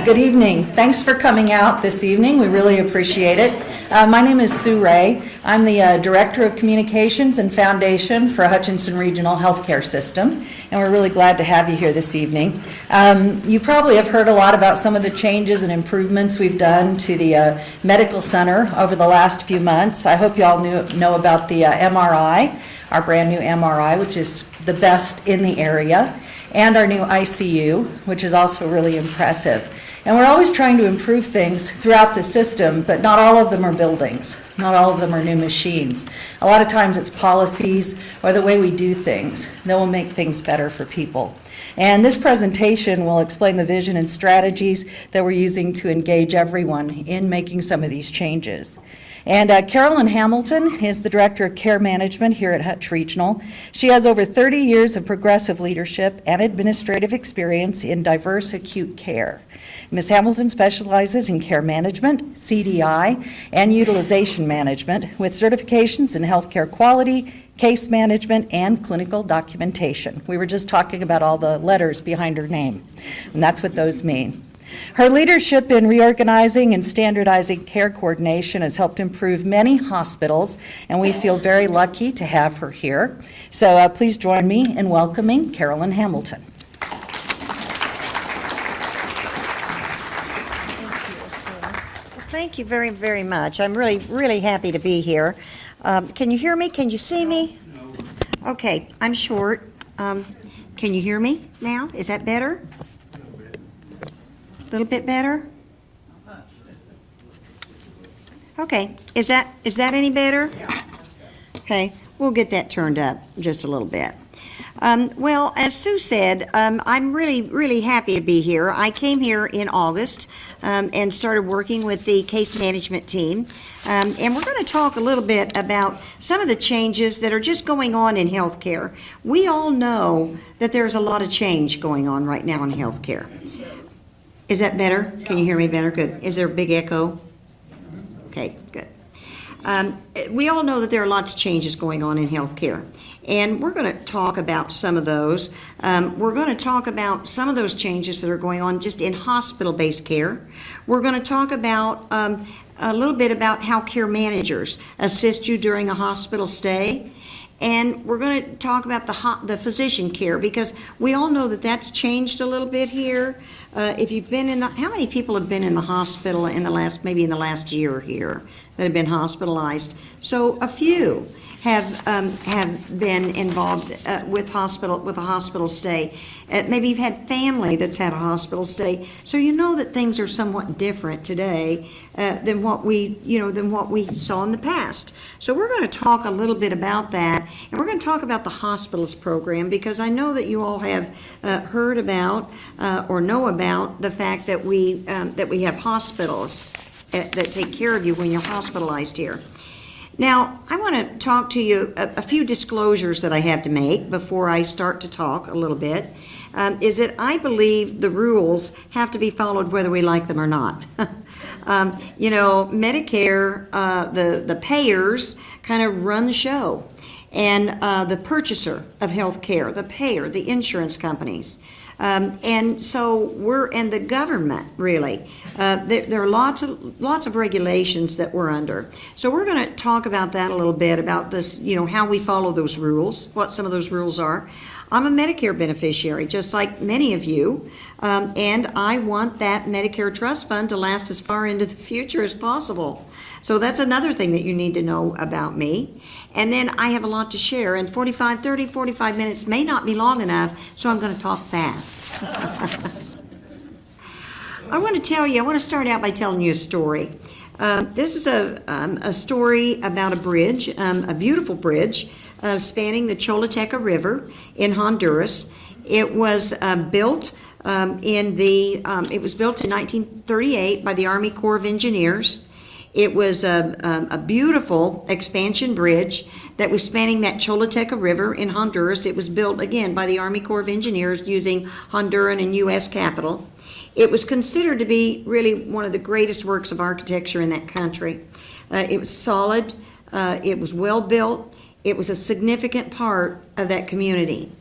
Good evening. Thanks for coming out this evening. We really appreciate it. My name is Sue Ray. I'm the Director of Communications and Foundation for Hutchinson Regional Healthcare System, and we're really glad to have you here this evening. You probably have heard a lot about some of the changes and improvements we've done to the medical center over the last few months. I hope you all know about the MRI, our brand new MRI, which is the best in the area, and our new ICU, which is also really impressive. And we're always trying to improve things throughout the system, but not all of them are buildings. Not all of them are new machines. A lot of times it's policies or the way we do things that will make things better for people. And this presentation will explain the vision and strategies that we're using to engage everyone in making some of these changes. And Carolyn Hamilton is the Director of Care Management here at Hutch Regional. She has over 30 years of progressive leadership and administrative experience in diverse acute care. Ms. Hamilton specializes in care management, CDI, and utilization management with certifications in healthcare quality, case management, and clinical documentation. We were just talking about all the letters behind her name, and that's what those mean. Her leadership in reorganizing and standardizing care coordination has helped improve many hospitals, and we feel very lucky to have her here. So please join me in welcoming Carolyn Hamilton. Thank you very, very much. I'm really, really happy to be here. Can you hear me? Can you see me? Okay, I'm short. Can you hear me now? Is that better? A little bit better? Okay, is that any better? Okay, we'll get that turned up just a little bit. Well, as Sue said, I'm really, really happy to be here. I came here in August and started working with the case management team. And we're going to talk a little bit about some of the changes that are just going on in healthcare. We all know that there's a lot of change going on right now in healthcare. Is that better? Can you hear me better? Good. Is there a big echo? Okay, good. We all know that there are lots of changes going on in healthcare, and we're going to talk about some of those. We're going to talk about some of those changes that are going on just in hospital-based care. We're going to talk about a little bit about how care managers assist you during a hospital stay. And we're going to talk about the physician care, because we all know that that's changed a little bit here. If you've been how many people have been in the hospital in the last year here that have been hospitalized? So a few have been involved with a hospital stay. Maybe you've had family that's had a hospital stay, so you know that things are somewhat different today than what we saw in the past. So we're going to talk a little bit about that, and we're going to talk about the hospitals program, because I know that you all have heard about or know about the fact that we have hospitals that take care of you when you're hospitalized here. Now, I want to talk to you a few disclosures that I have to make before I start to talk a little bit. Is that I believe the rules have to be followed whether we like them or not. Medicare, the payers kind of run the show, and the purchaser of health care, the payer, the insurance companies. And so and the government, really. There are lots of regulations that we're under. So we're going to talk about that a little bit, about this, how we follow those rules, what some of those rules are. I'm a Medicare beneficiary, just like many of you, and I want that Medicare trust fund to last as far into the future as possible. So that's another thing that you need to know about me. And then I have a lot to share, and 45 minutes may not be long enough, so I'm going to talk fast. I want to start out by telling you a story. This is a story about a bridge, a beautiful bridge, spanning the Choluteca River in Honduras. It was built in 1938 by the Army Corps of Engineers. It was a beautiful expansion bridge that was spanning that Choluteca River in Honduras. It was built, again, by the Army Corps of Engineers using Honduran and U.S. capital. It was considered to be really one of the greatest works of architecture in that country. It was solid. It was well built. It was a significant part of that community.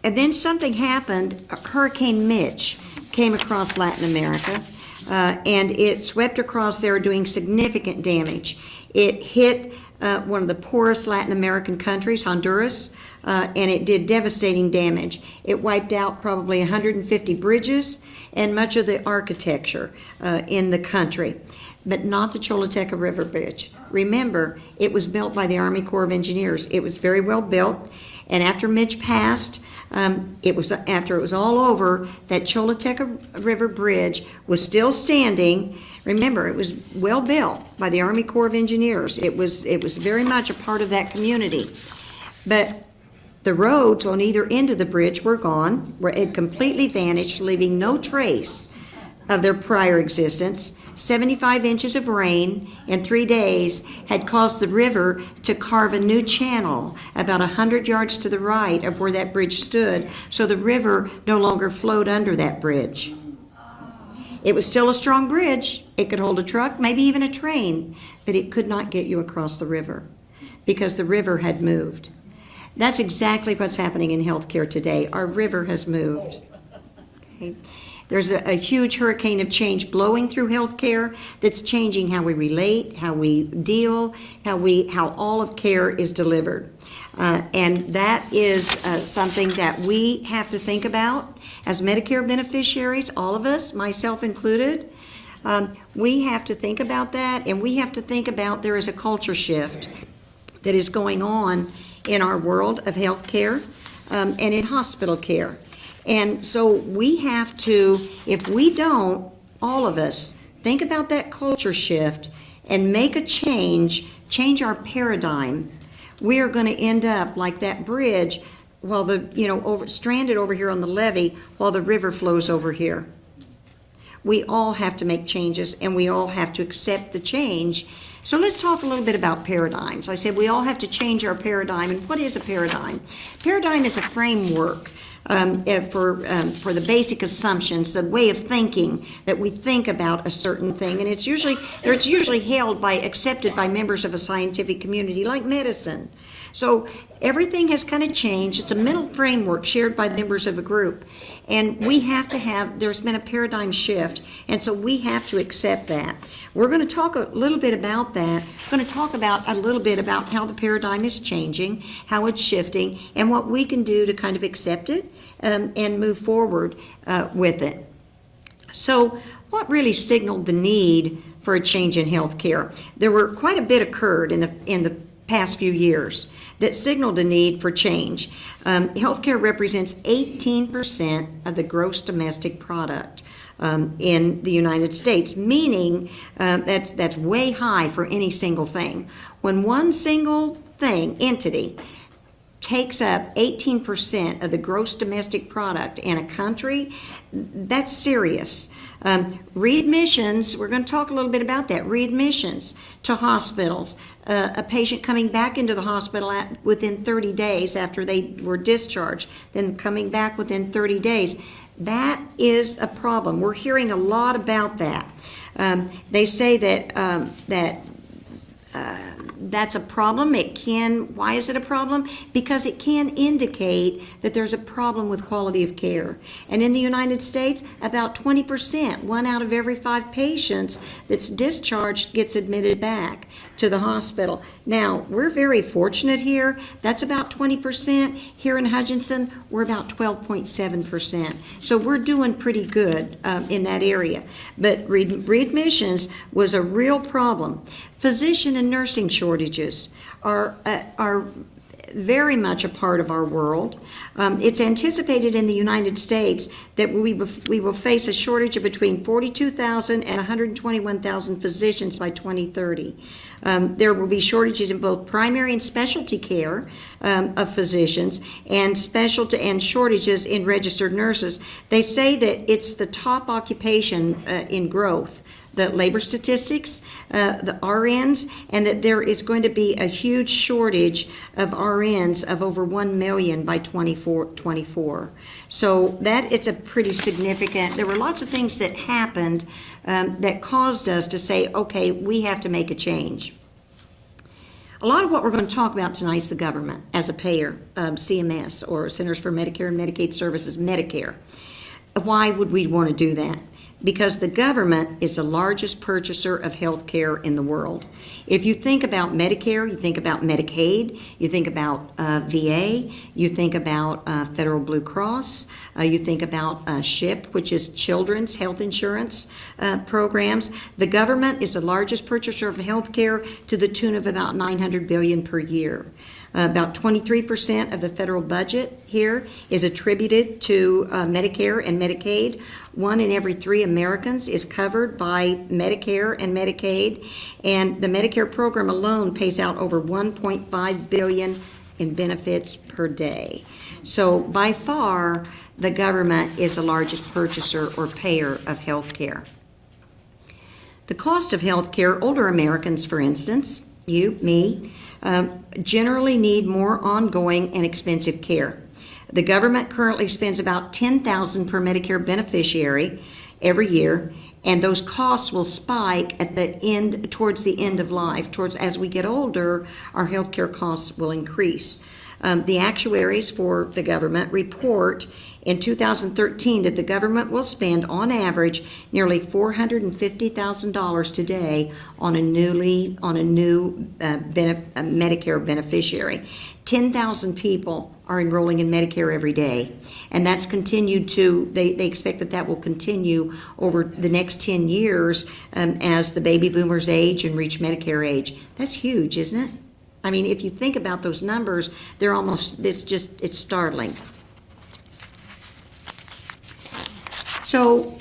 And then something happened. Hurricane Mitch came across Latin America, and it swept across there doing significant damage. It hit one of the poorest Latin American countries, Honduras, and it did devastating damage. It wiped out probably 150 bridges and much of the architecture in the country, but not the Choluteca River Bridge. Remember, it was built by the Army Corps of Engineers. It was very well built, and after Mitch passed, after it was all over, that Choluteca River Bridge was still standing. Remember, it was well built by the Army Corps of Engineers. It was very much a part of that community. But the roads on either end of the bridge were gone, where it completely vanished, leaving no trace of their prior existence. 75 inches of rain in 3 days had caused the river to carve a new channel about 100 yards to the right of where that bridge stood, so the river no longer flowed under that bridge. It was still a strong bridge. It could hold a truck, maybe even a train, but it could not get you across the river because the river had moved. That's exactly what's happening in healthcare today. Our river has moved. Okay? There's a huge hurricane of change blowing through healthcare that's changing how we relate, how we deal, how all of care is delivered. And that is something that we have to think about as Medicare beneficiaries, all of us, myself included. We have to think about that, and we have to think about there is a culture shift that is going on in our world of healthcare and in hospital care. And so we have to, if we don't, all of us, think about that culture shift and make a change our paradigm, we are going to end up like that bridge while stranded over here on the levee while the river flows over here. We all have to make changes, and we all have to accept the change. So let's talk a little bit about paradigms. I said we all have to change our paradigm. And what is a paradigm? Paradigm is a framework for the basic assumptions, the way of thinking that we think about a certain thing, and it's usually accepted by members of a scientific community like medicine. So everything has kind of changed. It's a mental framework shared by members of a group, and there's been a paradigm shift, and so we have to accept that. We're going to talk a little bit about that. We're going to talk a little bit about how the paradigm is changing, how it's shifting, and what we can do to kind of accept it and move forward with it. So what really signaled the need for a change in healthcare? There were quite a bit occurred in the past few years that signaled a need for change. Healthcare represents 18% of the gross domestic product in the United States, meaning that's way high for any single thing. When one single entity takes up 18% of the gross domestic product in a country, that's serious. Readmissions, we're going to talk a little bit about that. Readmissions to hospitals, a patient coming back into the hospital within 30 days after they were discharged, then coming back within 30 days. That is a problem. We're hearing a lot about that. They say that that's a problem. Why is it a problem? Because it can indicate that there's a problem with quality of care. And in the United States, about 20%, 1 out of every 5 patients that's discharged gets admitted back to the hospital. Now, we're very fortunate here. That's about 20%. Here in Hutchinson, we're about 12.7%. So we're doing pretty good in that area. But readmissions was a real problem. Physician and nursing shortages are very much a part of our world. It's anticipated in the United States that we will face a shortage of between 42,000 and 121,000 physicians by 2030. There will be shortages in both primary and specialty care of physicians, and shortages in registered nurses. They say that it's the top occupation in growth, the labor statistics, the RNs, and that there is going to be a huge shortage of RNs of over 1 million by 2024. So that is a pretty significant, there were lots of things that happened that caused us to say, okay, we have to make a change. A lot of what we're going to talk about tonight is the government as a payer, CMS, or Centers for Medicare and Medicaid Services, Medicare. Why would we want to do that? Because the government is the largest purchaser of health care in the world. If you think about Medicare, you think about Medicaid, you think about VA, you think about Federal Blue Cross, you think about SHIP, which is Children's Health Insurance programs. The government is the largest purchaser of health care to the tune of about $900 billion per year. About 23% of the federal budget here is attributed to Medicare and Medicaid. 1 in every 3 Americans is covered by Medicare and Medicaid, and the Medicare program alone pays out over $1.5 billion in benefits per day. So by far, the government is the largest purchaser or payer of health care. The cost of health care, older Americans, for instance, you, me, generally need more ongoing and expensive care. The government currently spends about $10,000 per Medicare beneficiary every year, and those costs will spike at the end, towards the end of life. As we get older, our healthcare costs will increase. The actuaries for the government report in 2013 that the government will spend on average nearly $450,000 today on a new Medicare beneficiary. 10,000 people are enrolling in Medicare every day, and that's continued to, they expect that will continue over the next 10 years as the baby boomers age and reach Medicare age. That's huge, isn't it? I mean, if you think about those numbers, they're almost, it's startling. So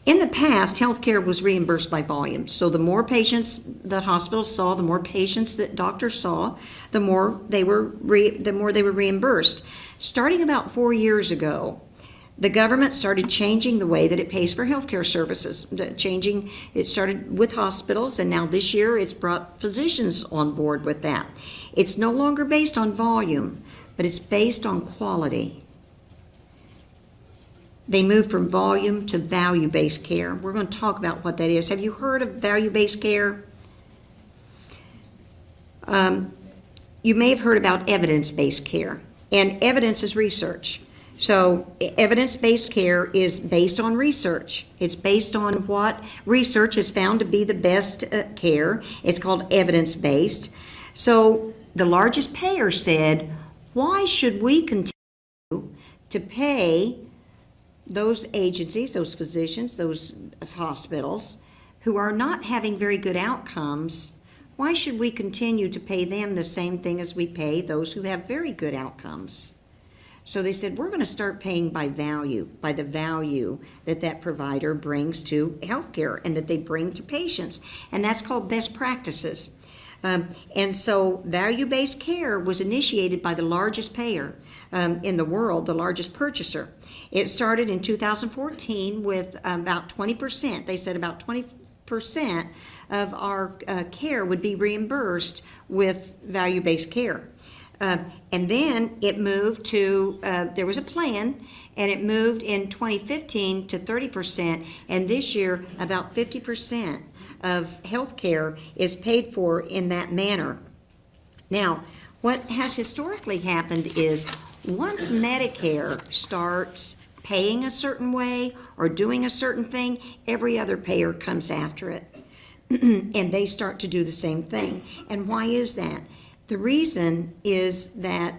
in the past, healthcare was reimbursed by volume. So the more patients that hospitals saw, the more patients that doctors saw, the more they were reimbursed. Starting about 4 years ago, the government started changing the way that it pays for healthcare services. It started with hospitals, and now this year it's brought physicians on board with that. It's no longer based on volume, but it's based on quality. They moved from volume to value-based care. We're going to talk about what that is. Have you heard of value-based care? You may have heard about evidence-based care, and evidence is research. So evidence-based care is based on research. It's based on what research has found to be the best care. It's called evidence-based. So the largest payer said, why should we continue to pay those agencies, those physicians, those hospitals who are not having very good outcomes? Why should we continue to pay them the same thing as we pay those who have very good outcomes? So they said, we're going to start paying by value, by the value that provider brings to healthcare and that they bring to patients. And that's called best practices. And so value-based care was initiated by the largest payer in the world, the largest purchaser. It started in 2014 with about 20%. They said about 20% of our care would be reimbursed with value-based care. And then it moved to, there was a plan, and it moved in 2015 to 30%, and this year about 50% of health care is paid for in that manner. Now, what has historically happened is once Medicare starts paying a certain way or doing a certain thing, every other payer comes after it. And they start to do the same thing. And why is that? The reason is that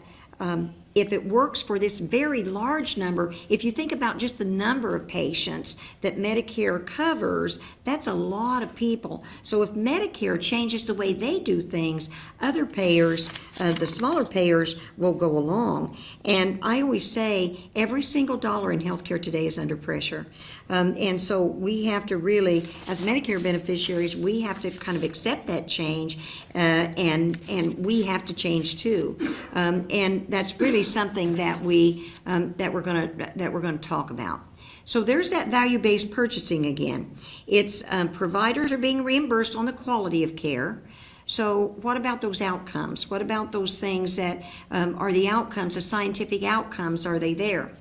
if it works for this very large number, if you think about just the number of patients that Medicare covers, that's a lot of people. So if Medicare changes the way they do things, other payers, the smaller payers, will go along. And I always say every single dollar in healthcare today is under pressure. And so we have to really, as Medicare beneficiaries, we have to kind of accept that change, and we have to change too. And that's really something that we're going to talk about. So there's that value-based purchasing again. It's providers are being reimbursed on the quality of care. So what about those outcomes? What about those things that are the outcomes, the scientific outcomes? Are they there?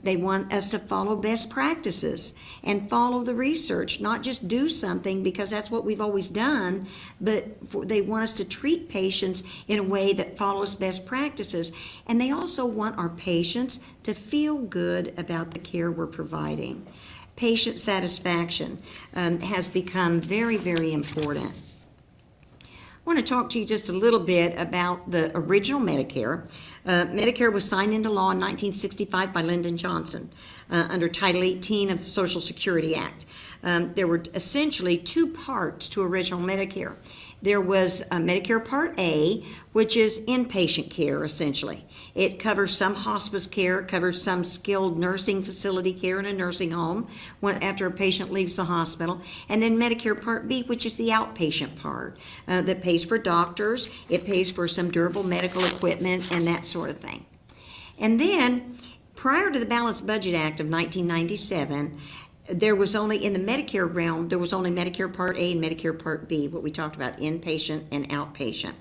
They want us to follow best practices and follow the research, not just do something because that's what we've always done, but they want us to treat patients in a way that follows best practices. And they also want our patients to feel good about the care we're providing. Patient satisfaction has become very, very important. I want to talk to you just a little bit about the original Medicare. Medicare was signed into law in 1965 by Lyndon Johnson under Title 18 of the Social Security Act. There were essentially two parts to original Medicare. There was Medicare Part A, which is inpatient care, essentially. It covers some hospice care, covers some skilled nursing facility care in a nursing home after a patient leaves the hospital. And then Medicare Part B, which is the outpatient part that pays for doctors. It pays for some durable medical equipment and that sort of thing. And then, prior to the Balanced Budget Act of 1997, there was only, in the Medicare realm, there was only Medicare Part A and Medicare Part B, what we talked about, inpatient and outpatient.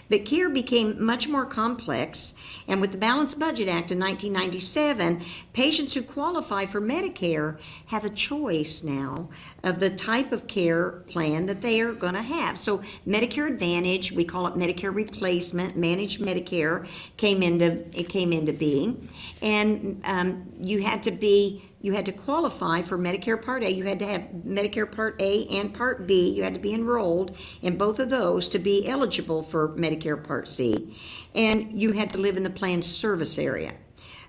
But care became much more complex, and with the Balanced Budget Act in 1997, patients who qualify for Medicare have a choice now of the type of care plan that they are going to have. So Medicare Advantage, we call it Medicare Replacement, Managed Medicare, came into being, and you had to qualify for Medicare Part A. You had to have Medicare Part A and Part B. You had to be enrolled in both of those to be eligible for Medicare Part C. And you had to live in the plan's service area.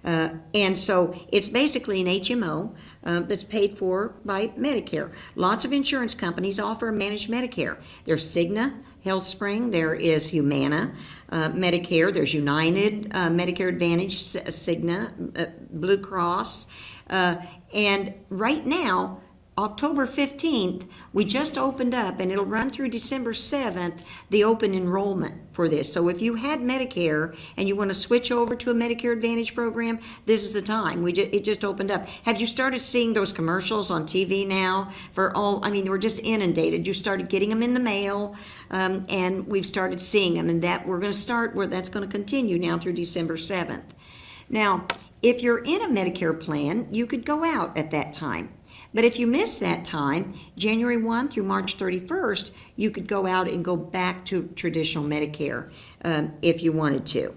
And so it's basically an HMO that's paid for by Medicare. Lots of insurance companies offer managed Medicare. There's Cigna, HealthSpring, there is Humana, Medicare, there's United, Medicare Advantage, Cigna, Blue Cross. And right now, October 15th, we just opened up, and it'll run through December 7th, the open enrollment for this. So if you had Medicare and you want to switch over to a Medicare Advantage program, this is the time. It just opened up. Have you started seeing those commercials on TV now? We're just inundated. You started getting them in the mail, and we've started seeing them, and that's going to continue now through December 7th. Now, if you're in a Medicare plan, you could go out at that time. But if you miss that time, January 1 through March 31st, you could go out and go back to traditional Medicare if you wanted to.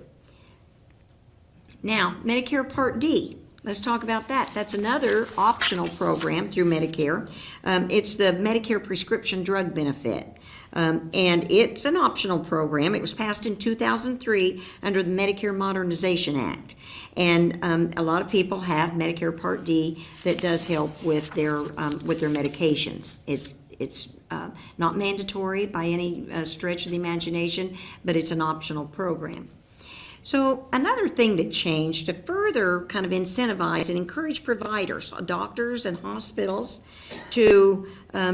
Now, Medicare Part D. Let's talk about that. That's another optional program through Medicare. It's the Medicare Prescription Drug Benefit. And it's an optional program. It was passed in 2003 under the Medicare Modernization Act. And a lot of people have Medicare Part D that does help with their medications. It's not mandatory by any stretch of the imagination, but it's an optional program. So another thing that changed to further kind of incentivize and encourage providers, doctors and hospitals, to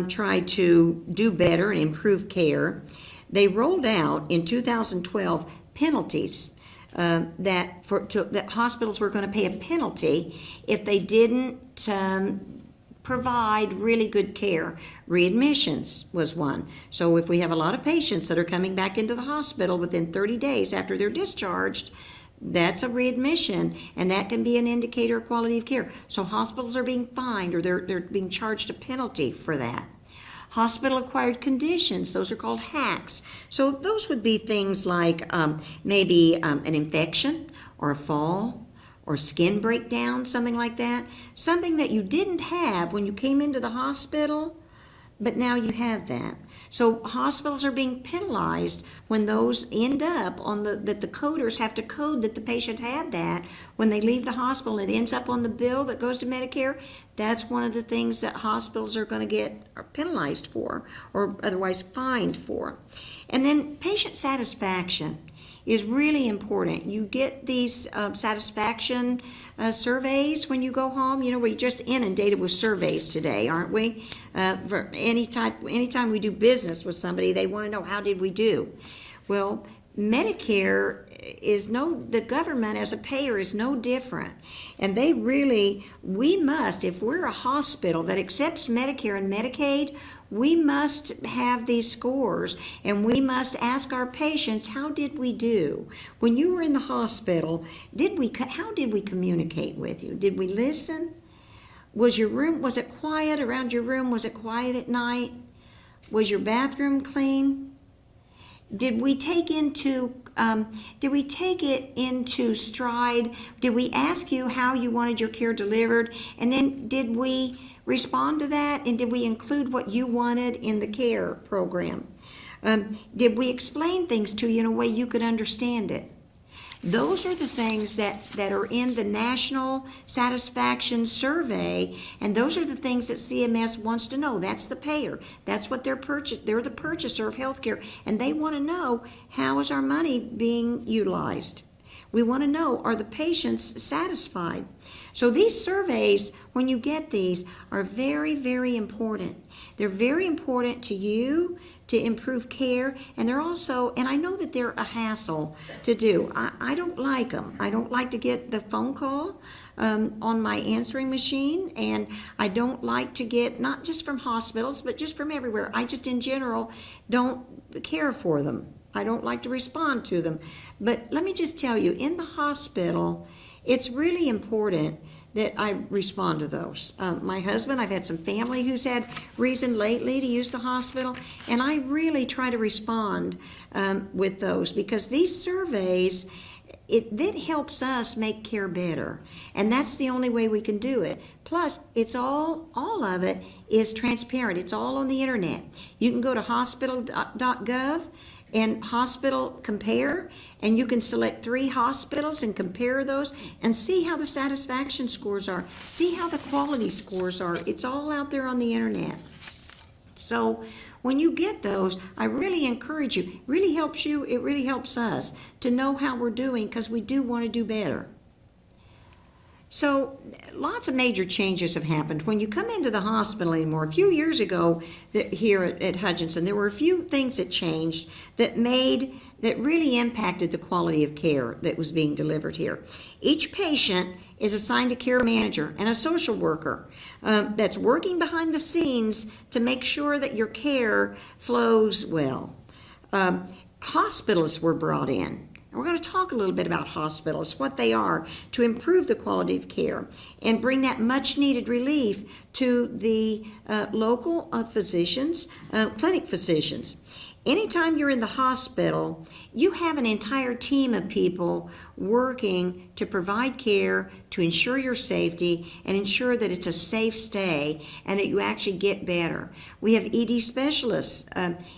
try to do better and improve care, they rolled out in 2012 penalties that hospitals were going to pay a penalty if they didn't provide really good care. Readmissions was one. So if we have a lot of patients that are coming back into the hospital within 30 days after they're discharged, that's a readmission, and that can be an indicator of quality of care. So hospitals are being fined, or they're being charged a penalty for that. Hospital-acquired conditions, those are called HACs. So those would be things like maybe an infection or a fall or skin breakdown, something like that. Something that you didn't have when you came into the hospital, but now you have that. So hospitals are being penalized when those end up that the coders have to code that the patient had that. When they leave the hospital, it ends up on the bill that goes to Medicare. That's one of the things that hospitals are going to get penalized for, or otherwise fined for. And then patient satisfaction is really important. You get these satisfaction surveys when you go home. You know, we're just inundated with surveys today, aren't we? For anytime we do business with somebody, they want to know, how did we do? Well, Medicare the government as a payer is no different. And we must, if we're a hospital that accepts Medicare and Medicaid, we must have these scores, and we must ask our patients, how did we do? When you were in the hospital, how did we communicate with you? Did we listen? Was it quiet around your room? Was it quiet at night? Was your bathroom clean? Did we take it into stride? Did we ask you how you wanted your care delivered? And then did we respond to that? And did we include what you wanted in the care program? Did we explain things to you in a way you could understand it? Those are the things that are in the National Satisfaction Survey, and those are the things that CMS wants to know. That's the payer. That's what they're the purchaser of healthcare, and they want to know, how is our money being utilized? We want to know, are the patients satisfied? So these surveys, when you get these, are very, very important. They're very important to you to improve care, and they're also, and I know that they're a hassle to do. I don't like them. I don't like to get the phone call on my answering machine, and I don't like to get, not just from hospitals, but just from everywhere. I just, in general, don't care for them. I don't like to respond to them. But let me just tell you, in the hospital, it's really important that I respond to those. My husband, I've had some family who's had reason lately to use the hospital, and I really try to respond with those, because these surveys, that helps us make care better, and that's the only way we can do it. Plus, it's all of it is transparent. It's all on the internet. You can go to hospital.gov and hospital compare, and you can select 3 hospitals and compare those and see how the satisfaction scores are, see how the quality scores are. It's all out there on the internet. So when you get those, I really encourage you. It really helps you, it really helps us to know how we're doing, because we do want to do better. So lots of major changes have happened. When you come into the hospital anymore, a few years ago here at Hutchinson, there were a few things that changed that really impacted the quality of care that was being delivered here. Each patient is assigned a care manager and a social worker that's working behind the scenes to make sure that your care flows well. Hospitalists were brought in. And we're going to talk a little bit about hospitals, what they are, to improve the quality of care and bring that much needed relief to the local physicians, clinic physicians. Anytime you're in the hospital, you have an entire team of people working to provide care, to ensure your safety, and ensure that it's a safe stay and that you actually get better. We have ED specialists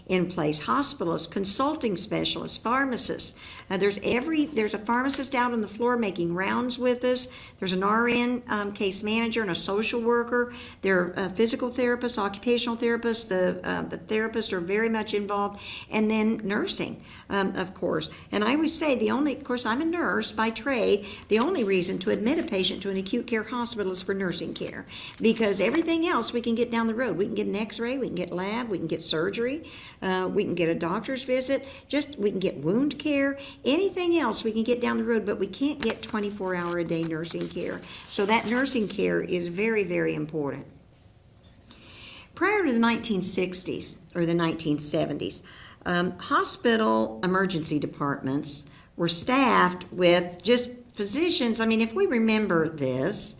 in place, hospitalists, consulting specialists, pharmacists. There's a pharmacist out on the floor making rounds with us. There's an RN case manager and a social worker. There are physical therapists, occupational therapists. The therapists are very much involved. And then nursing, of course. And I always say of course, I'm a nurse by trade. The only reason to admit a patient to an acute care hospital is for nursing care, because everything else we can get down the road. We can get an x-ray, we can get lab, we can get surgery, we can get a doctor's visit, we can get wound care, anything else we can get down the road, but we can't get 24-hour-a-day nursing care. So that nursing care is very, very important. Prior to the 1960s or the 1970s, hospital emergency departments were staffed with just physicians. I mean, if we remember this,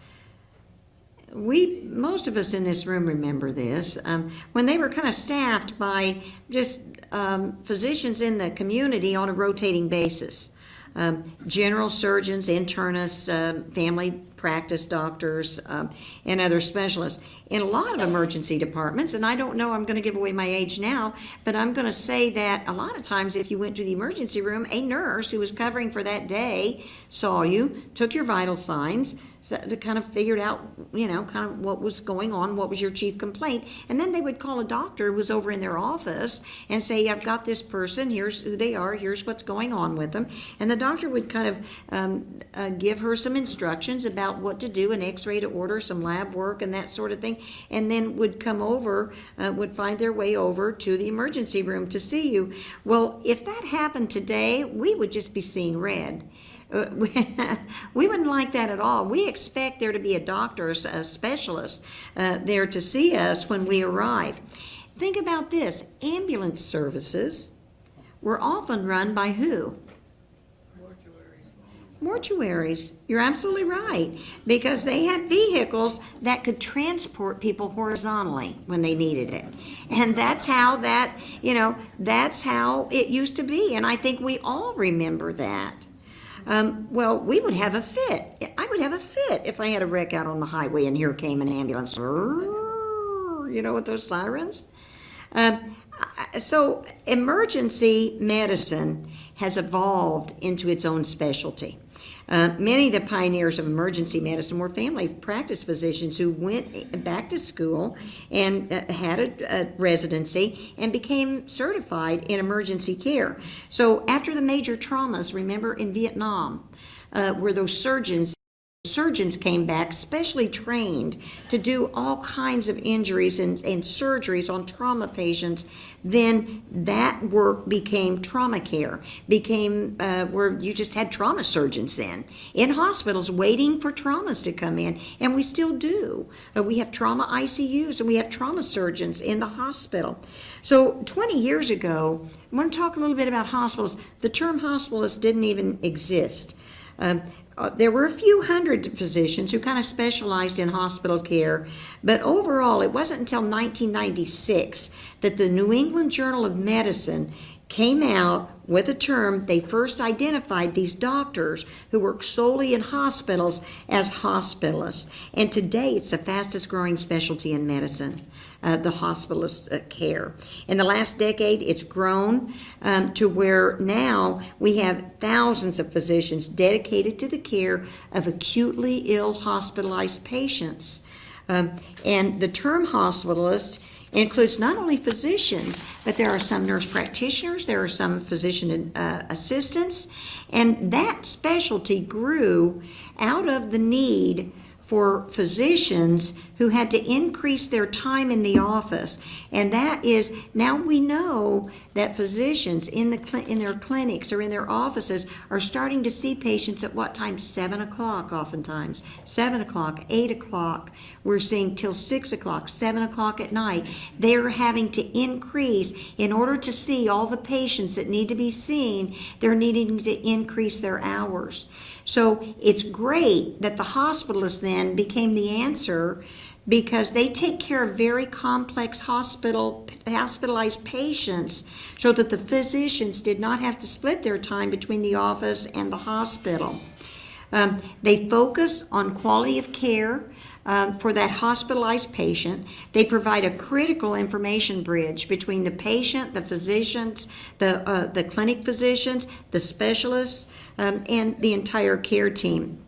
most of us in this room remember this, when they were kind of staffed by just physicians in the community on a rotating basis. General surgeons, internists, family practice doctors, and other specialists. In a lot of emergency departments, and I don't know, I'm going to give away my age now, but I'm going to say that a lot of times if you went to the emergency room, a nurse who was covering for that day saw you, took your vital signs, so to kind of figure out, kind of what was going on, what was your chief complaint. And then they would call a doctor who was over in their office and say, I've got this person, here's who they are, here's what's going on with them. And the doctor would kind of give her some instructions about what to do, an x-ray to order, some lab work and that sort of thing, and then would come over, would find their way over to the emergency room to see you. Well, if that happened today, we would just be seeing red. We wouldn't like that at all. We expect there to be a doctor, a specialist there to see us when we arrive. Think about this. Ambulance services were often run by who? Mortuaries. You're absolutely right, because they had vehicles that could transport people horizontally when they needed it. And that's how that's how it used to be. And I think we all remember that. Well, we would have a fit. I would have a fit if I had a wreck out on the highway and here came an ambulance. With those sirens? So emergency medicine has evolved into its own specialty. Many of the pioneers of emergency medicine were family practice physicians who went back to school and had a residency and became certified in emergency care. So after the major traumas, remember in Vietnam, where those surgeons came back specially trained to do all kinds of injuries and surgeries on trauma patients, then that work became trauma care, became where you just had trauma surgeons then in hospitals waiting for traumas to come in, and we still do. We have trauma ICUs and we have trauma surgeons in the hospital. So 20 years ago, I want to talk a little bit about hospitals. The term hospitalist didn't even exist. There were a few hundred physicians who kind of specialized in hospital care, but overall it wasn't until 1996 that the New England Journal of Medicine came out with a term. They first identified these doctors who work solely in hospitals as hospitalists. And today it's the fastest growing specialty in medicine, the hospitalist care. In the last decade, it's grown to where now we have thousands of physicians dedicated to the care of acutely ill hospitalized patients. And the term hospitalist includes not only physicians, but there are some nurse practitioners, there are some physician assistants, and that specialty grew out of the need for physicians who had to increase their time in the office. And that is, now we know that physicians in their clinics or in their offices are starting to see patients at what time? 7 o'clock oftentimes, 7 o'clock, 8 o'clock. We're seeing till 6 o'clock, 7 o'clock at night. They're having to increase in order to see all the patients that need to be seen. They're needing to increase their hours. So it's great that the hospitalists then became the answer, because they take care of very complex hospitalized patients, so that the physicians did not have to split their time between the office and the hospital. They focus on quality of care for that hospitalized patient. They provide a critical information bridge between the patient, the physicians, the clinic physicians, the specialists, and the entire care team.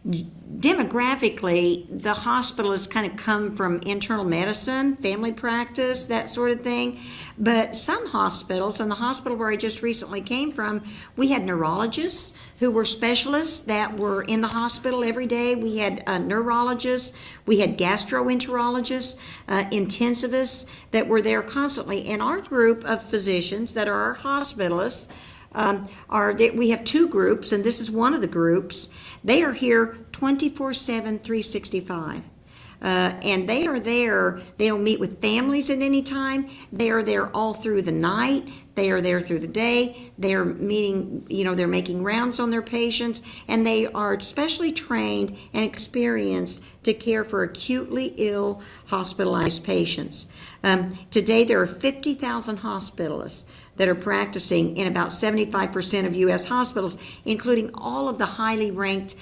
Demographically, the hospitalists kind of come from internal medicine, family practice, that sort of thing. But some hospitals, and the hospital where I just recently came from, we had neurologists who were specialists that were in the hospital every day. We had neurologists, we had gastroenterologists, intensivists that were there constantly. And our group of physicians that are our hospitalists, we have two groups, and this is one of the groups. They are here 24/7, 365. And they are there. They'll meet with families at any time. They are there all through the night. They are there through the day. They are meeting, they're making rounds on their patients, and they are specially trained and experienced to care for acutely ill hospitalized patients. Today there are 50,000 hospitalists that are practicing in about 75% of U.S. hospitals, including all of the highly ranked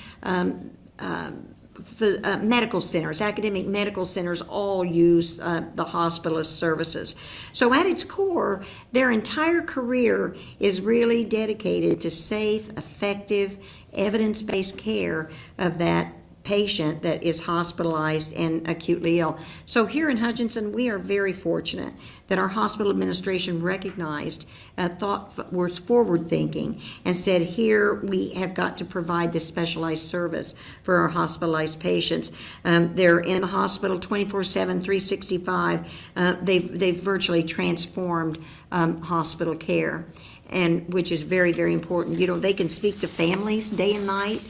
medical centers, academic medical centers all use the hospitalist services. So at its core, their entire career is really dedicated to safe, effective, evidence-based care of that patient that is hospitalized and acutely ill. So here in Hutchinson, we are very fortunate that our hospital administration recognized, was forward thinking, and said here we have got to provide this specialized service for our hospitalized patients. They're in the hospital 24/7, 365. They've virtually transformed hospital care, and which is very, very important. You know, they can speak to families day and night.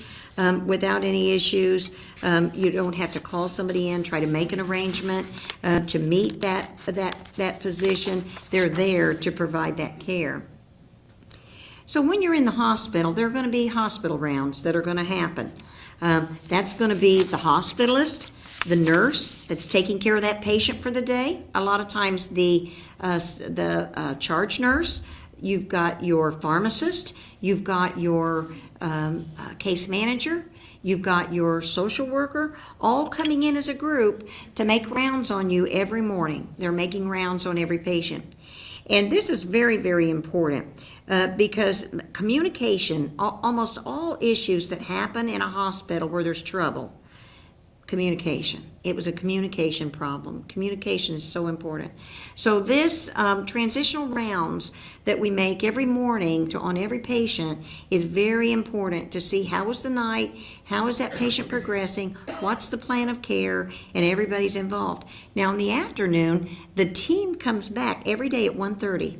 Without any issues. You don't have to call somebody in, try to make an arrangement to meet that physician. They're there to provide that care. So when you're in the hospital, there are going to be hospital rounds that are going to happen. That's going to be the hospitalist, the nurse that's taking care of that patient for the day. A lot of times the charge nurse. You've got your pharmacist, you've got your case manager, you've got your social worker, all coming in as a group to make rounds on you every morning. They're making rounds on every patient. And this is very, very important because communication, almost all issues that happen in a hospital where there's trouble, communication. It was a communication problem. Communication is so important. So this transitional rounds that we make every morning on every patient is very important to see how was the night, how is that patient progressing, what's the plan of care, and everybody's involved. Now in the afternoon, the team comes back every day at 1:30.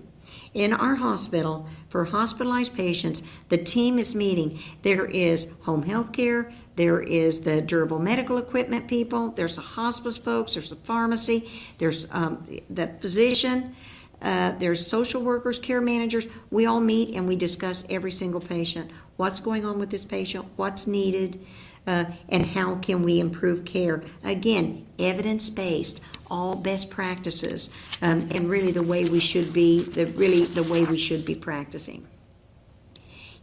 In our hospital, for hospitalized patients, the team is meeting. There is home health care, there is the durable medical equipment people, there's the hospice folks, there's the pharmacy, there's the physician, there's social workers, care managers. We all meet and we discuss every single patient. What's going on with this patient, what's needed, and how can we improve care. Again, evidence-based, all best practices, and really the way we should be, the way we should be practicing.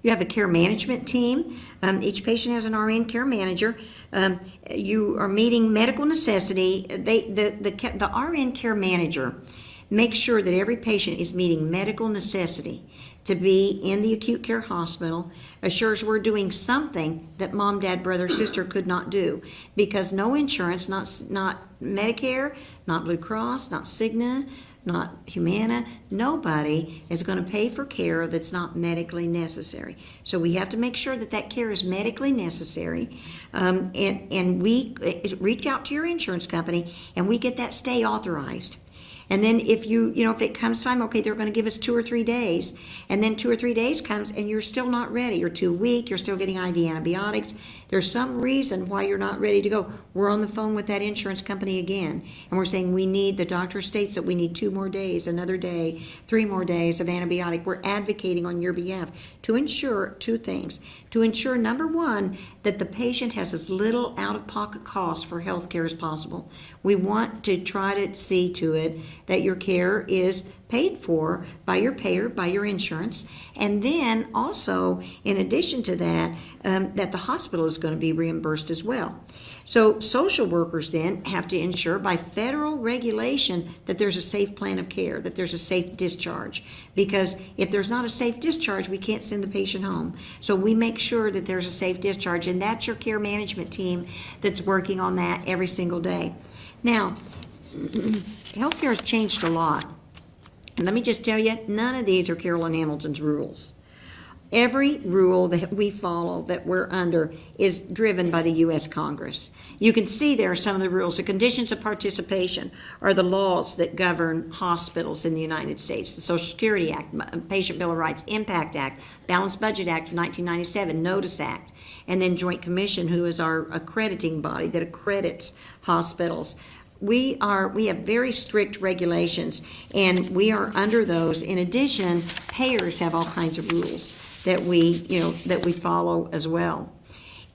You have a care management team. Each patient has an RN care manager. You are meeting medical necessity. The RN care manager makes sure that every patient is meeting medical necessity to be in the acute care hospital, assures we're doing something that mom, dad, brother, sister could not do, because no insurance, not Medicare, not Blue Cross, not Cigna, not Humana, nobody is going to pay for care that's not medically necessary. So we have to make sure that that care is medically necessary, and we reach out to your insurance company and we get that stay authorized. And then if if it comes time, okay, they're going to give us 2 or 3 days, and then 2 or 3 days comes and you're still not ready, you're too weak, you're still getting IV antibiotics, there's some reason why you're not ready to go. We're on the phone with that insurance company again, and we're saying the doctor states that we need 2 more days, another day, 3 more days of antibiotic. We're advocating on your behalf to ensure 2 things. To ensure, number 1, that the patient has as little out-of-pocket cost for health care as possible. We want to try to see to it that your care is paid for by your payer, by your insurance, and then also, in addition to that, that the hospital is going to be reimbursed as well. So social workers then have to ensure by federal regulation that there's a safe plan of care, that there's a safe discharge, because if there's not a safe discharge, we can't send the patient home. So we make sure that there's a safe discharge, and that's your care management team that's working on that every single day. Now, healthcare has changed a lot. And let me just tell you, none of these are Carolyn Hamilton's rules. Every rule that we follow, that we're under, is driven by the U.S. Congress. You can see there are some of the rules. The conditions of participation are the laws that govern hospitals in the United States. The Social Security Act, Patient Bill of Rights, Impact Act, Balanced Budget Act of 1997, Notice Act, and then Joint Commission, who is our accrediting body that accredits hospitals. We have very strict regulations, and we are under those. In addition, payers have all kinds of rules that we follow as well.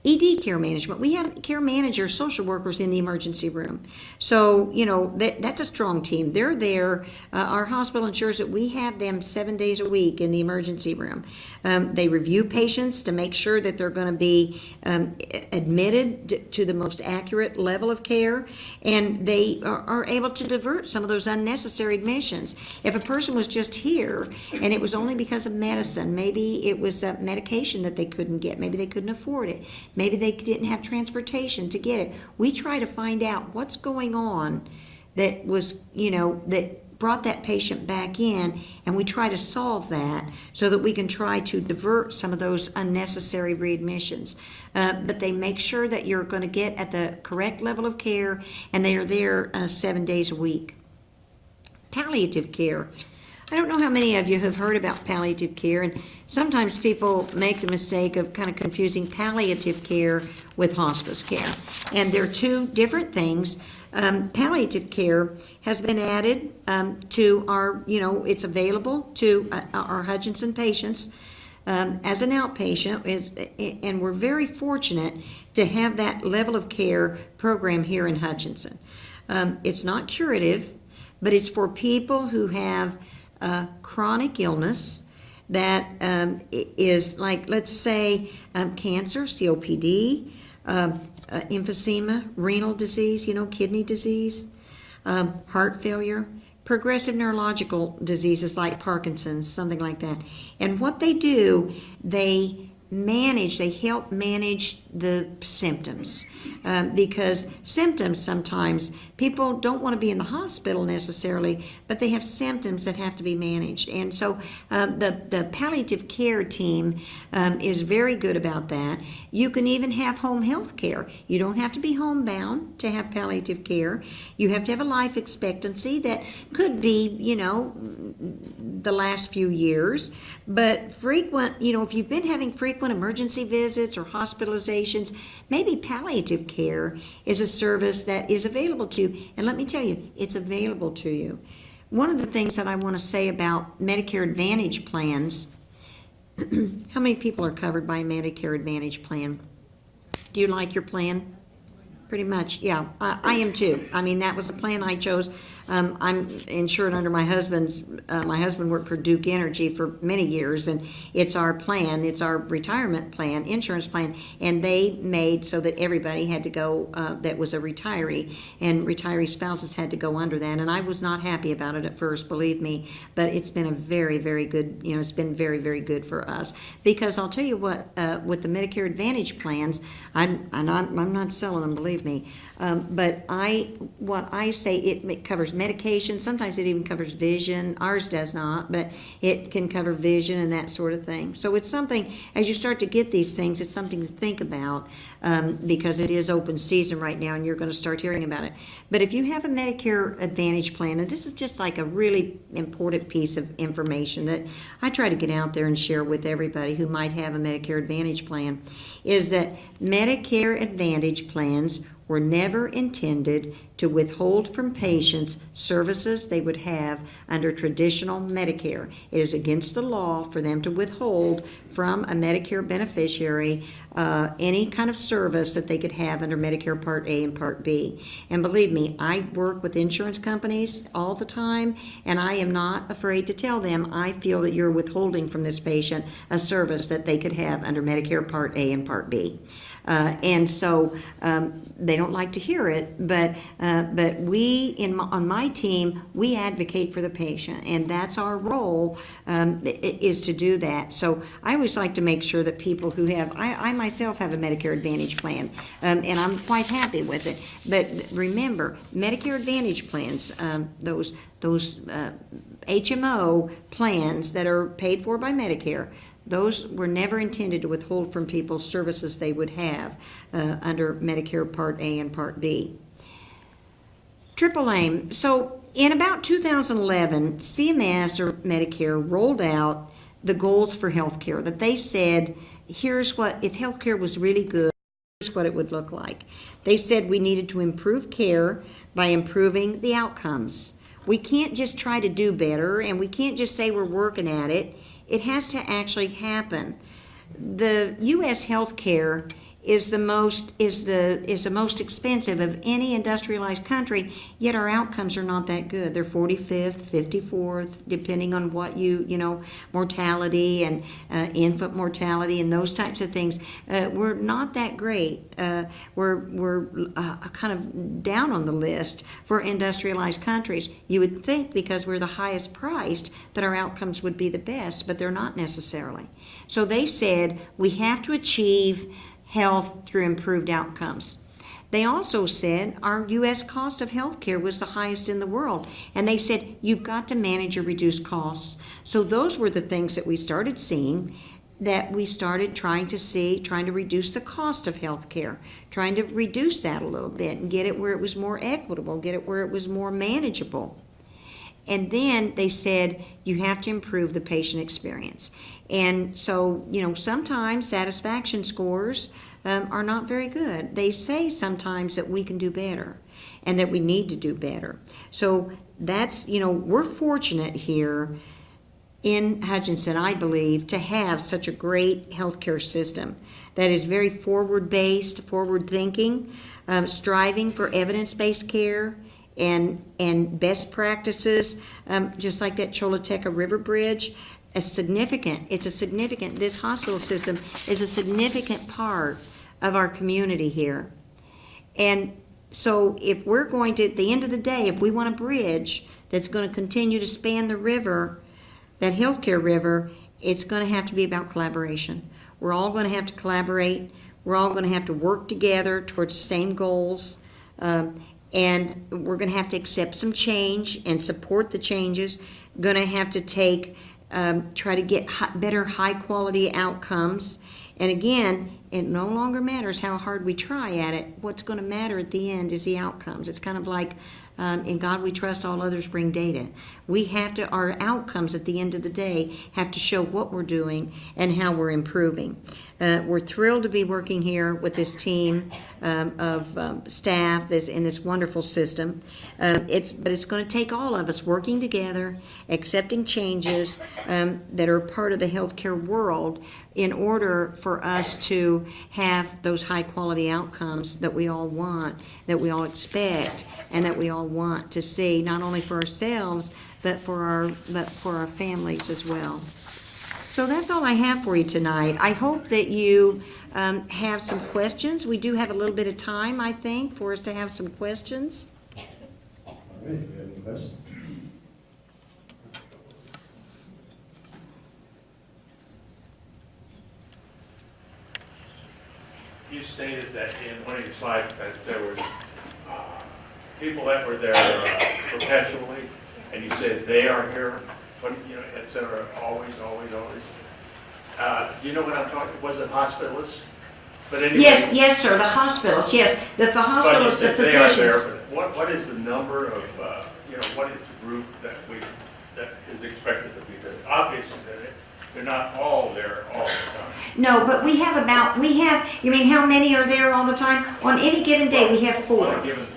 ED care management. We have care managers, social workers in the emergency room. So, that's a strong team. They're there. Our hospital ensures that we have them 7 days a week in the emergency room. They review patients to make sure that they're going to be admitted to the most accurate level of care, and they are able to divert some of those unnecessary admissions. If a person was just here and it was only because of medicine, maybe it was a medication that they couldn't get, maybe they couldn't afford it, maybe they didn't have transportation to get it. We try to find out what's going on that was, that brought that patient back in, and we try to solve that so that we can try to divert some of those unnecessary readmissions. But they make sure that you're going to get at the correct level of care, and they are there 7 days a week. Palliative care. I don't know how many of you have heard about palliative care, and sometimes people make the mistake of kind of confusing palliative care with hospice care. And they're two different things. Palliative care has been added to our, it's available to our Hutchinson patients as an outpatient, and we're very fortunate to have that level of care program here in Hutchinson. It's not curative, but it's for people who have chronic illness that is like, let's say, cancer, COPD, emphysema, renal disease, kidney disease, heart failure, progressive neurological diseases like Parkinson's, something like that. And what they do, they help manage the symptoms. Because symptoms sometimes, people don't want to be in the hospital necessarily, but they have symptoms that have to be managed. And so the palliative care team is very good about that. You can even have home health care. You don't have to be homebound to have palliative care. You have to have a life expectancy that could be, the last few years, but frequent, if you've been having frequent emergency visits or hospitalizations, maybe palliative care is a service that is available to you. And let me tell you, it's available to you. One of the things that I want to say about Medicare Advantage plans, how many people are covered by a Medicare Advantage plan? Do you like your plan? Pretty much, yeah. I am too. I mean, that was the plan I chose. I'm insured under my husband's. My husband worked for Duke Energy for many years, and it's our plan. It's our retirement plan, insurance plan, and they made so that everybody had to go that was a retiree, and retiree spouses had to go under that. And I was not happy about it at first, believe me, but it's been a very, very good. It's been very, very good for us, because I'll tell you what, with the Medicare Advantage plans, I'm not selling them, believe me. But what I say, it covers medication. Sometimes it even covers vision. Ours does not, but it can cover vision and that sort of thing. So it's something, as you start to get these things, it's something to think about, because it is open season right now and you're going to start hearing about it. But if you have a Medicare Advantage plan, and this is just like a really important piece of information that I try to get out there and share with everybody who might have a Medicare Advantage plan, is that Medicare Advantage plans were never intended to withhold from patients services they would have under traditional Medicare. It is against the law for them to withhold from a Medicare beneficiary any kind of service that they could have under Medicare Part A and Part B. And believe me, I work with insurance companies all the time, and I am not afraid to tell them, I feel that you're withholding from this patient a service that they could have under Medicare Part A and Part B. And so they don't like to hear it, but we, on my team, we advocate for the patient, and that's our role, is to do that. So I always like to make sure that people who have, I myself have a Medicare Advantage plan, and I'm quite happy with it. But remember, Medicare Advantage plans, those HMO plans that are paid for by Medicare, those were never intended to withhold from people services they would have under Medicare Part A and Part B. Triple aim. So in about 2011, CMS or Medicare rolled out the goals for healthcare, that they said, here's what, if healthcare was really good, here's what it would look like. They said we needed to improve care by improving the outcomes. We can't just try to do better, and we can't just say we're working at it. It has to actually happen. The U.S. healthcare is the most expensive of any industrialized country, yet our outcomes are not that good. They're 45th, 54th, depending on what mortality and infant mortality and those types of things. We're not that great. We're kind of down on the list for industrialized countries. You would think because we're the highest priced that our outcomes would be the best, but they're not necessarily. So they said we have to achieve health through improved outcomes. They also said our U.S. cost of health care was the highest in the world. And they said, you've got to manage your reduced costs. So those were the things that we started seeing, that we started trying to reduce the cost of health care, trying to reduce that a little bit and get it where it was more equitable, get it where it was more manageable. And then they said, you have to improve the patient experience. And so, sometimes satisfaction scores are not very good. They say sometimes that we can do better and that we need to do better. So that's, we're fortunate here in Hutchinson, I believe, to have such a great healthcare system that is very forward-based, forward-thinking, striving for evidence-based care, and best practices, just like that Choluteca River Bridge. This hospital system is a significant part of our community here. And so if we're going to, at the end of the day, if we want a bridge that's going to continue to span the river, that healthcare river, it's going to have to be about collaboration. We're all going to have to collaborate. We're all going to have to work together towards the same goals. And we're going to have to accept some change and support the changes. Going to have to try to get better high-quality outcomes. And again, it no longer matters how hard we try at it. What's going to matter at the end is the outcomes. It's kind of like, in God we trust, all others bring data. Our outcomes at the end of the day have to show what we're doing and how we're improving. We're thrilled to be working here with this team of staff in this wonderful system. But it's going to take all of us working together, accepting changes that are part of the healthcare world in order for us to have those high quality outcomes that we all want, that we all expect, and that we all want to see, not only for ourselves, but for our families as well. So that's all I have for you tonight. I hope that you have some questions. We do have a little bit of time, I think, for us to have some questions. All right, do we have any questions? You stated that in one of your slides that there was people that were there perpetually, and you said they are here, but et cetera, always. Do you know what I'm talking? Was it hospitalists? But anyway, Yes, sir. The hospitals. Yes, the hospitals, the physicians. They are there. But what is the number of what is the group that is expected to be there? Obviously, they're not all there all the time. No, but we have, you mean how many are there all the time? On any given day, we have 4. On a given-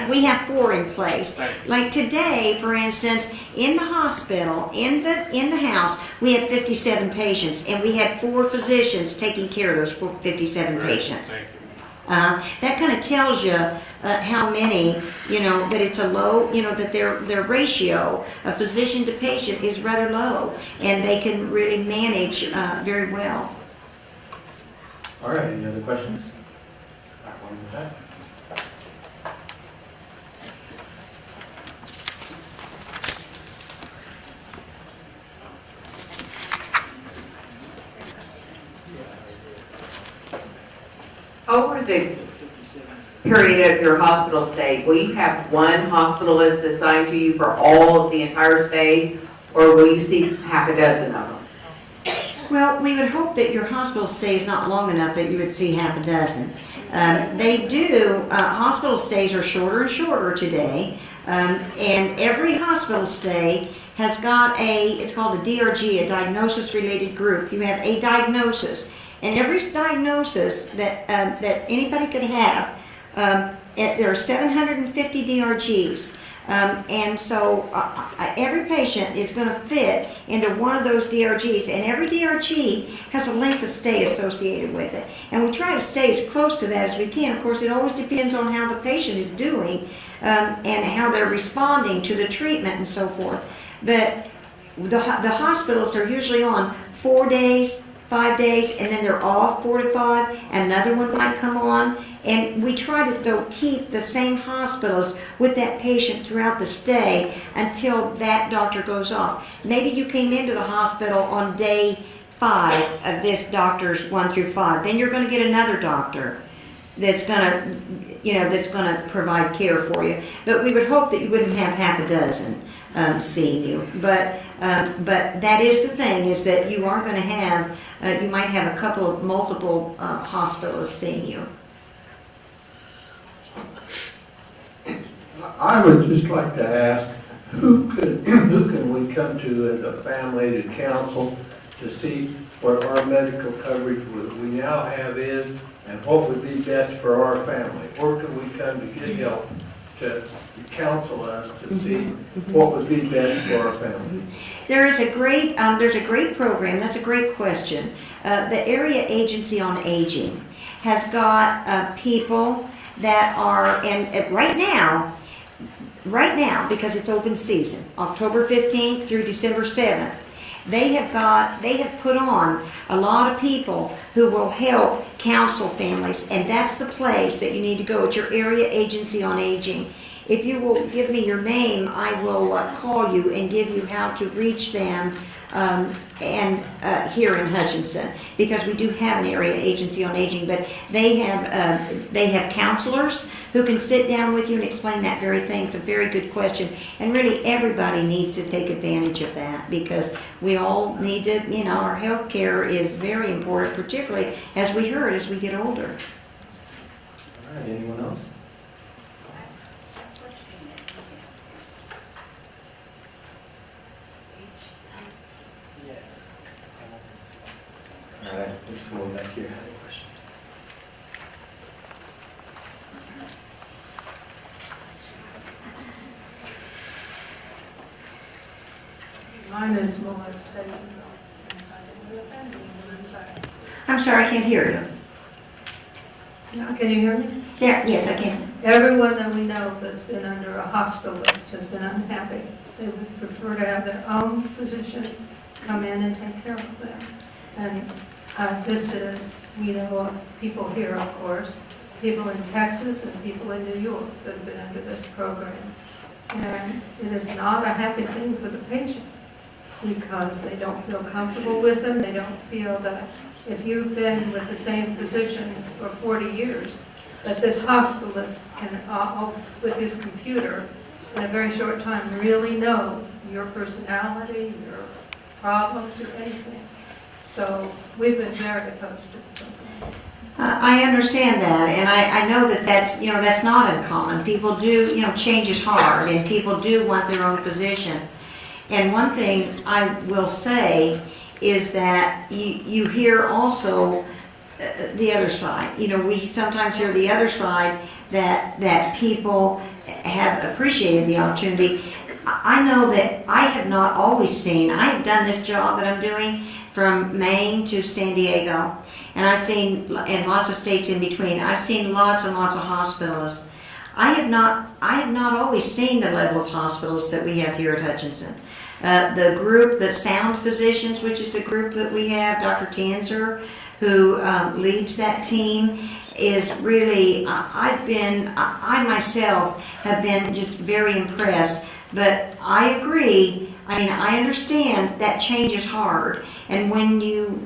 We have 4 in place. Thank you. Like today, for instance, in the hospital, in the house, we had 57 patients, and we had 4 physicians taking care of those 57 patients. Thank you. That kind of tells you how many, that it's a low, that their ratio of physician to patient is rather low, and they can really manage very well. All right, any other questions? One in the back. Over the period of your hospital stay, will you have one hospitalist assigned to you for all of the entire stay, or will you see half a dozen of them? Well, we would hope that your hospital stay is not long enough that you would see half a dozen. Hospital stays are shorter and shorter today, and every hospital stay has got it's called a DRG, a diagnosis-related group. You have a diagnosis, and every diagnosis that anybody could have, there are 750 DRGs. And so every patient is going to fit into one of those DRGs, and every DRG has a length of stay associated with it. And we try to stay as close to that as we can. Of course, it always depends on how the patient is doing and how they're responding to the treatment and so forth. But the hospitals are usually on 4 days, 5 days, and then they're off 4 to 5. Another one might come on. And we try to, though, keep the same hospitals with that patient throughout the stay until that doctor goes off. Maybe you came into the hospital on day 5 of this doctor's 1 through 5. Then you're going to get another doctor that's going to provide care for you. But we would hope that you wouldn't have half a dozen seeing you. But that is the thing, is that you are going to have, you might have a couple of multiple hospitals seeing you. I would just like to ask, who can we come to as a family to counsel to see what our medical coverage we now have is and what would be best for our family? Or can we come to get help to counsel us to see what would be best for our family? There's a great program. That's a great question. The Area Agency on Aging has got people that are, and right now, because it's open season, October 15th through December 7th, they have put on a lot of people who will help counsel families, and that's the place that you need to go. It's your Area Agency on Aging. If you will give me your name, I will call you and give you how to reach them here in Hutchinson, because we do have an Area Agency on Aging, but they have counselors who can sit down with you and explain that very thing. It's a very good question, and really everybody needs to take advantage of that, because we all need to, our health care is very important, particularly as we heard, as we get older. All right, anyone else? All right, let's go back here. I had a question. Mine is Muller State. I'm sorry, I can't hear you. Now, can you hear me? Yeah, yes, I can. Everyone that we know that's been under a hospitalist has been unhappy. They would prefer to have their own physician come in and take care of them. And this is, we know of people here, of course, people in Texas and people in New York that have been under this program. And it is not a happy thing for the patient, because they don't feel comfortable with them. They don't feel that if you've been with the same physician for 40 years, that this hospitalist can, with his computer, in a very short time, really know your personality, your problems, or anything. So we've been very opposed to the program. I understand that, and I know that that's not uncommon. People do, change is hard, and people do want their own physician. And one thing I will say is that you hear also the other side. We sometimes hear the other side that people have appreciated the opportunity. I know that I have not always seen, I have done this job that I'm doing from Maine to San Diego, and I've seen, and lots of states in between, I've seen lots and lots of hospitalists. I have not always seen the level of hospitalists that we have here at Hutchinson. The group, the Sound Physicians, which is a group that we have, Dr. Tanzer, who leads that team, is really, I myself have been just very impressed. But I agree, I understand that change is hard. And when you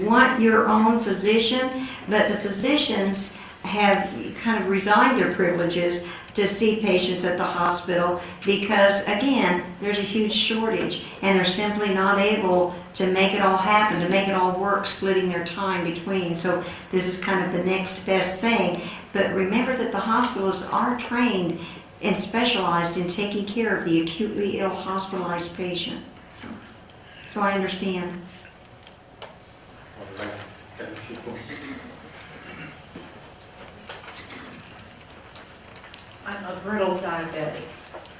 want your own physician, but the physicians have kind of resigned their privileges to see patients at the hospital because, again, there's a huge shortage and they're simply not able to make it all happen, to make it all work, splitting their time between. So this is kind of the next best thing. But remember that the hospitals are trained and specialized in taking care of the acutely ill hospitalized patient. So I understand. All right, got a few more. I'm a brittle diabetic.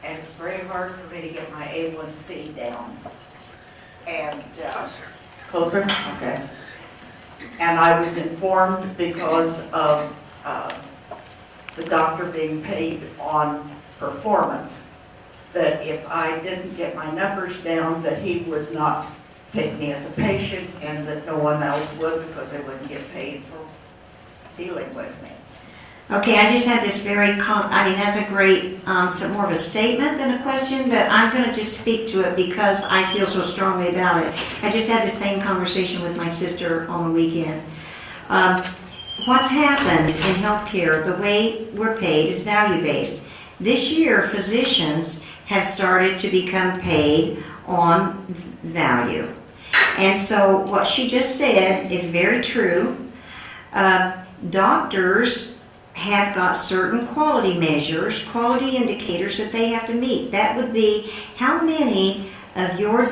and it's very hard for me to get my A1C down. And, closer? Okay. And I was informed because of the doctor being paid on performance, that if I didn't get my numbers down, that he would not take me as a patient, and that no one else would, because they wouldn't get paid for dealing with me. Okay, I just had this that's a great, some more of a statement than a question, but I'm gonna just speak to it because I feel so strongly about it. I just had the same conversation with my sister on the weekend. What's happened in healthcare, the way we're paid is value-based. This year, physicians have started to become paid on value. And so what she just said is very true. Doctors have got certain quality measures, quality indicators that they have to meet. That would be how many of your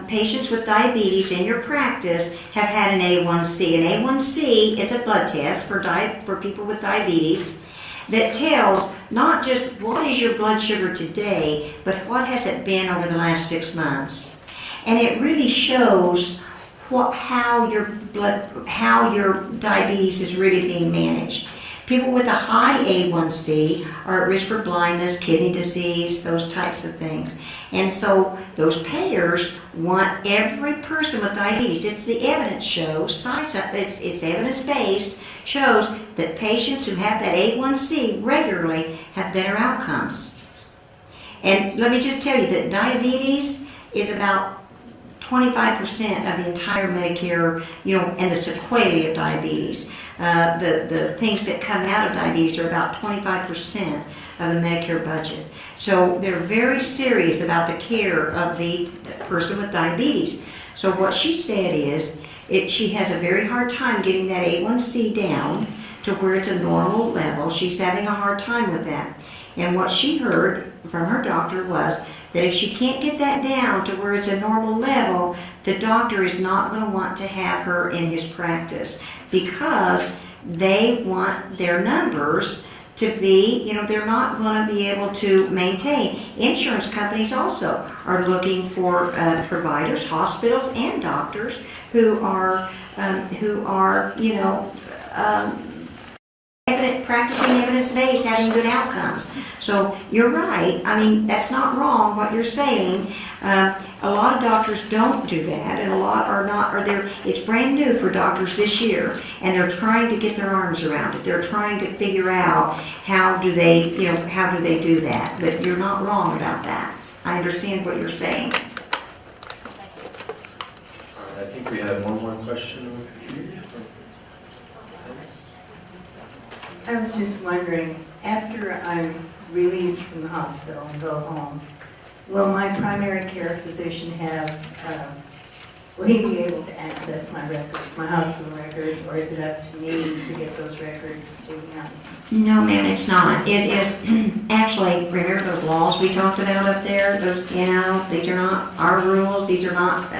patients with diabetes in your practice have had an A1C. An A1C is a blood test for people with diabetes that tells not just what is your blood sugar today, but what has it been over the last 6 months. And it really shows how your diabetes is really being managed. People with a high A1C are at risk for blindness, kidney disease, those types of things. And so those payers want every person with diabetes. It's the evidence shows, it's evidence-based, shows that patients who have that A1C regularly have better outcomes. And let me just tell you that diabetes is about 25% of the entire Medicare, and the sequelae of diabetes. The things that come out of diabetes are about 25% of the Medicare budget. So they're very serious about the care of the person with diabetes. So what she said is, she has a very hard time getting that A1C down to where it's a normal level. She's having a hard time with that. And what she heard from her doctor was that if she can't get that down to where it's a normal level, the doctor is not going to want to have her in his practice because they want their numbers to be, they're not going to be able to maintain. Insurance companies also are looking for providers, hospitals, and doctors who are practicing evidence-based, having good outcomes. So you're right. I mean, that's not wrong what you're saying. A lot of doctors don't do that, and a lot are not. It's brand new for doctors this year, and they're trying to get their arms around it. They're trying to figure out how do they do that. But you're not wrong about that. I understand what you're saying. All right, I think we have one more question over here. I was just wondering, after I'm released from the hospital and go home, will my primary care physician will he be able to access my records, my hospital records, or is it up to me to get those records to him? No, ma'am, it's not. It is actually, remember those laws we talked about up there? Those, these are not our rules. These are not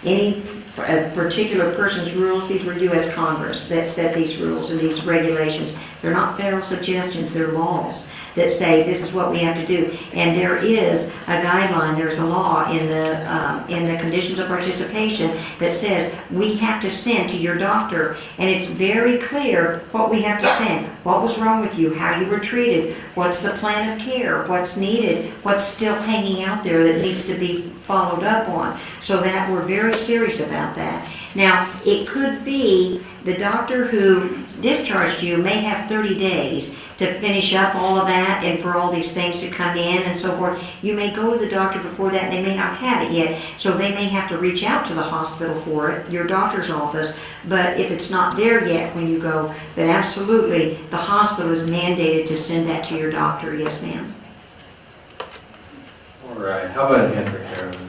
any particular person's rules. These were U.S. Congress that set these rules and these regulations. They're not federal suggestions. They're laws that say this is what we have to do. And there is a guideline, there's a law in the conditions of participation that says we have to send to your doctor, and it's very clear what we have to send. What was wrong with you, how you were treated, what's the plan of care, what's needed, what's still hanging out there that needs to be followed up on. So that we're very serious about that. Now, it could be the doctor who discharged you may have 30 days to finish up all of that and for all these things to come in and so forth. You may go to the doctor before that and they may not have it yet, so they may have to reach out to the hospital for it, your doctor's office, but if it's not there yet when you go, then absolutely the hospital is mandated to send that to your doctor. Yes, ma'am. All right, how about a hand for Carolyn?